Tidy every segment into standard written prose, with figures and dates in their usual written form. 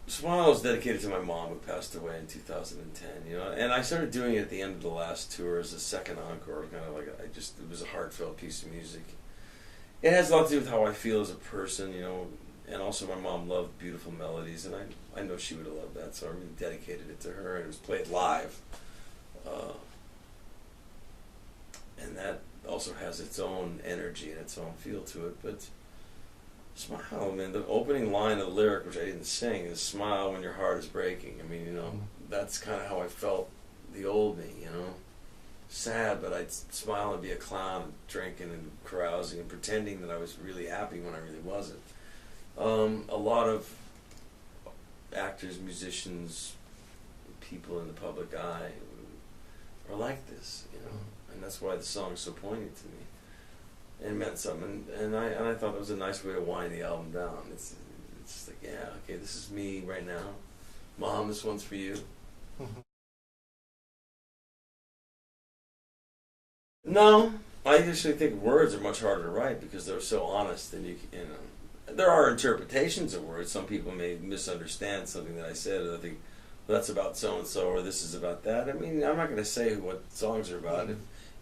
Smile was dedicated to my mom who passed away in 2010, you know, and I started doing it at the end of the last tour as a second encore, kind of like it was a heartfelt piece of music. It has a lot to do with how I feel as a person, you know, and also my mom loved beautiful melodies, and I know she would have loved that, so I really dedicated it to her, and it was played live. And that also has its own energy and its own feel to it, but smile, man, the opening line of the lyric, which I didn't sing, is smile when your heart is breaking. I mean, you know, that's kind of how I felt the old me, you know. Sad, but I'd smile and be a clown, and drinking and carousing and pretending that I was really happy when I really wasn't. A lot of actors, musicians, people in the public eye are like this, you know, and that's why the song is so poignant to me. It meant something, and I thought it was a nice way to wind the album down. It's just like, yeah, okay, this is me right now. Mom, this one's for you. No, I actually think words are much harder to write because they're so honest, and you know, there are interpretations of words. Some people may misunderstand something that I said, and I think, well, that's about so and so, or this is about that. I mean, I'm not going to say what songs are about.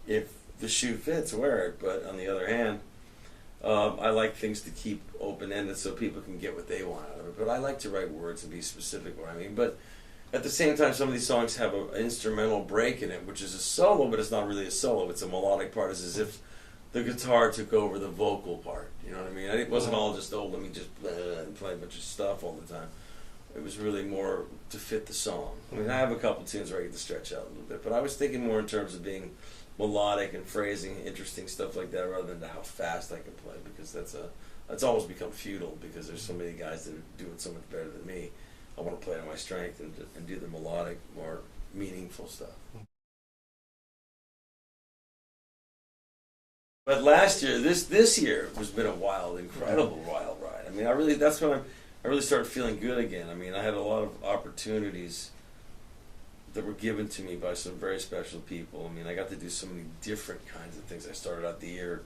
If the shoe fits, wear it. But on the other hand, I like things to keep open-ended so people can get what they want out of it. But I like to write words and be specific what I mean. But at the same time, some of these songs have an instrumental break in it, which is a solo, but it's not really a solo. It's a melodic part. It's as if the guitar took over the vocal part. You know what I mean? It wasn't all just, oh, let me just play a bunch of stuff all the time. It was really more to fit the song. I mean, I have a couple tunes where I get to stretch out a little bit, but I was thinking more in terms of being melodic and phrasing, interesting stuff like that, rather than to how fast I can play, because that's almost become futile because there's so many guys that are doing so much better than me. I want to play to my strength and do the melodic, more meaningful stuff. But last year, this year has been a wild, incredible, wild ride. I mean, that's when I really started feeling good again. I mean, I had a lot of opportunities that were given to me by some very special people. I mean, I got to do so many different kinds of things. I started out the year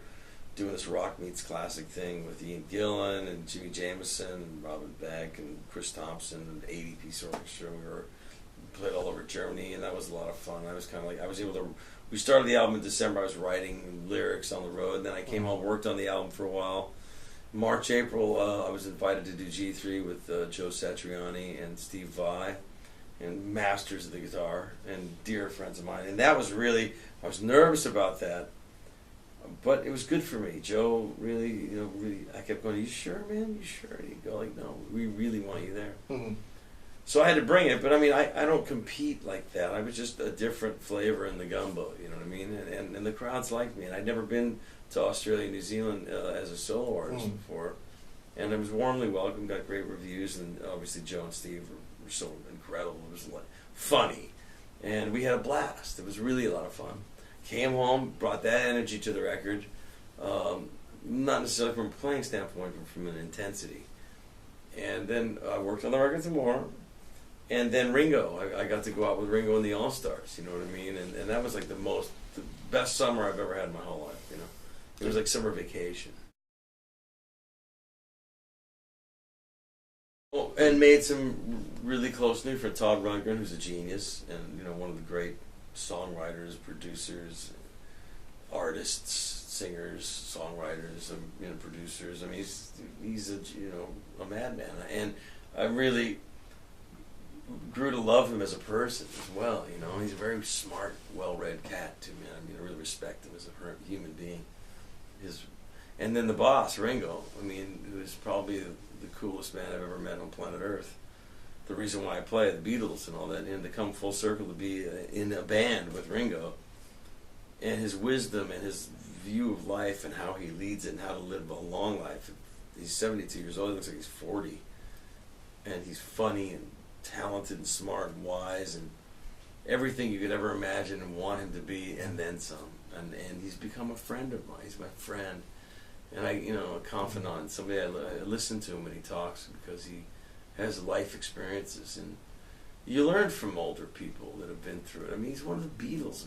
doing this Rock Meets Classic thing with Ian Gillan and Jimmy Jamison and Robin Beck and Chris Thompson and 80-piece orchestra. We played all over Germany, and that was a lot of fun. I was kind of like, we started the album in December. I was writing lyrics on the road, and then I came home, worked on the album for a while. March, April, I was invited to do G3 with Joe Satriani and Steve Vai, and masters of the guitar, and dear friends of mine. And that was really, I was nervous about that, but it was good for me. Joe really, I kept going, you sure, man? You sure? And he'd go like, no, we really want you there. Mm-hmm. So I had to bring it, but I mean, I don't compete like that. I was just a different flavor in the gumbo, you know what I mean? And the crowds liked me, and I'd never been to Australia and New Zealand as a solo artist before. And I was warmly welcomed, got great reviews, and obviously Joe and Steve were so incredible. It was like funny, and we had a blast. It was really a lot of fun. Came home, brought that energy to the record, not necessarily from a playing standpoint, but from an intensity. And then I worked on the record some more, and then Ringo. I got to go out with Ringo and the All-Stars, you know what I mean? And that was like the best summer I've ever had in my whole life, you know? It was like summer vacation. Oh, and made some really close new friends. Todd Rundgren, who's a genius, and one of the great songwriters, producers, artists, singers, songwriters, producers. I mean, he's a madman, and I really grew to love him as a person as well. He's a very smart, well-read cat too, man. I mean, I really respect him as a human being. And then the boss, Ringo. I mean, who's probably the coolest man I've ever met on planet Earth. The reason why I play the Beatles and all that, and to come full circle to be in a band with Ringo, and his wisdom and his view of life and how he leads it and how to live a long life. He's 72 years old. He looks like he's 40, and he's funny and talented and smart and wise and everything you could ever imagine and want him to be, and then some. And he's become a friend of mine. He's my friend. And a confidant, somebody I listen to him when he talks because he has life experiences. And you learn from older people that have been through it. I mean, he's one of the Beatles.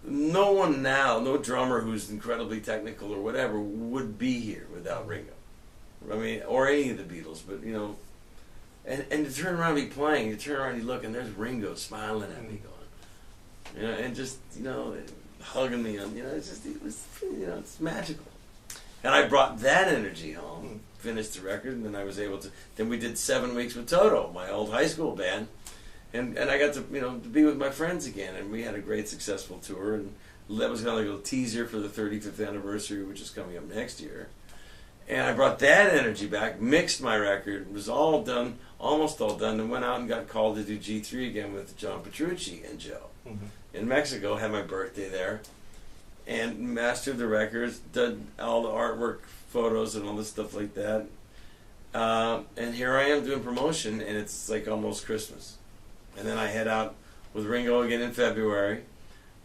No one now, no drummer who's incredibly technical or whatever, would be here without Ringo. I mean, or any of the Beatles, but you know, and to turn around and be playing, you turn around and you look, and there's Ringo smiling at me, going, you know, and just you know, hugging me, and you know, it was, you know, it's magical. And I brought that energy home, finished the record, and then I was able to. Then we did 7 weeks with Toto, my old high school band, and I got to, you know, to be with my friends again, and we had a great successful tour, and that was kind of like a little teaser for the 35th anniversary, which is coming up next year. And I brought that energy back, mixed my record, was all done, almost all done, and went out and got called to do G3 again with John Petrucci and Joe in Mexico. Had my birthday there, and mastered the records, did all the artwork, photos, and all this stuff like that. And here I am doing promotion, and it's like almost Christmas. And then I head out with Ringo again in February.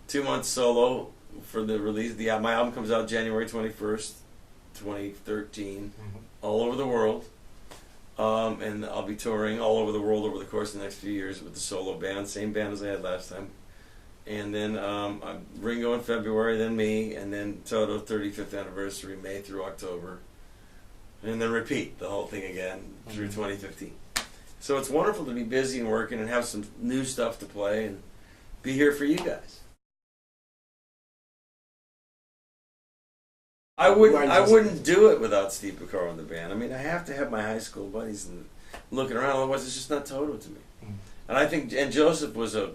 2 months solo for the release. My album comes out January 21st, 2013, all over the world. And I'll be touring all over the world over the course of the next few years with the solo band, same band as I had last time. And then Ringo in February, then me, and then Toto 35th anniversary, May through October. And then repeat the whole thing again through 2015. So it's wonderful to be busy and working and have some new stuff to play and be here for you guys. I wouldn't do it without Steve Lukather in the band. I mean, I have to have my high school buddies and looking around, otherwise it's just not Toto to me. And I think, and Joseph was a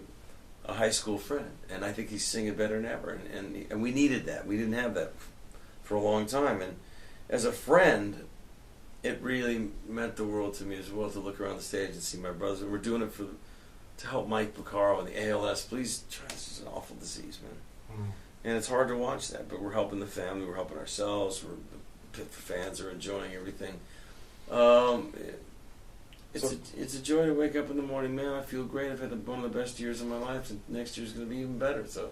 high school friend, and I think he's singing better than ever. And we needed that. We didn't have that for a long time. And as a friend, it really meant the world to me as well to look around the stage and see my brothers. And we're doing it to help Mike Porcaro and the ALS. Please, this is an awful disease, man. And it's hard to watch that, but we're helping the family, we're helping ourselves, the fans are enjoying everything. It's a joy to wake up in the morning, man. I feel great. I've had one of the best years of my life, and next year's going to be even better. So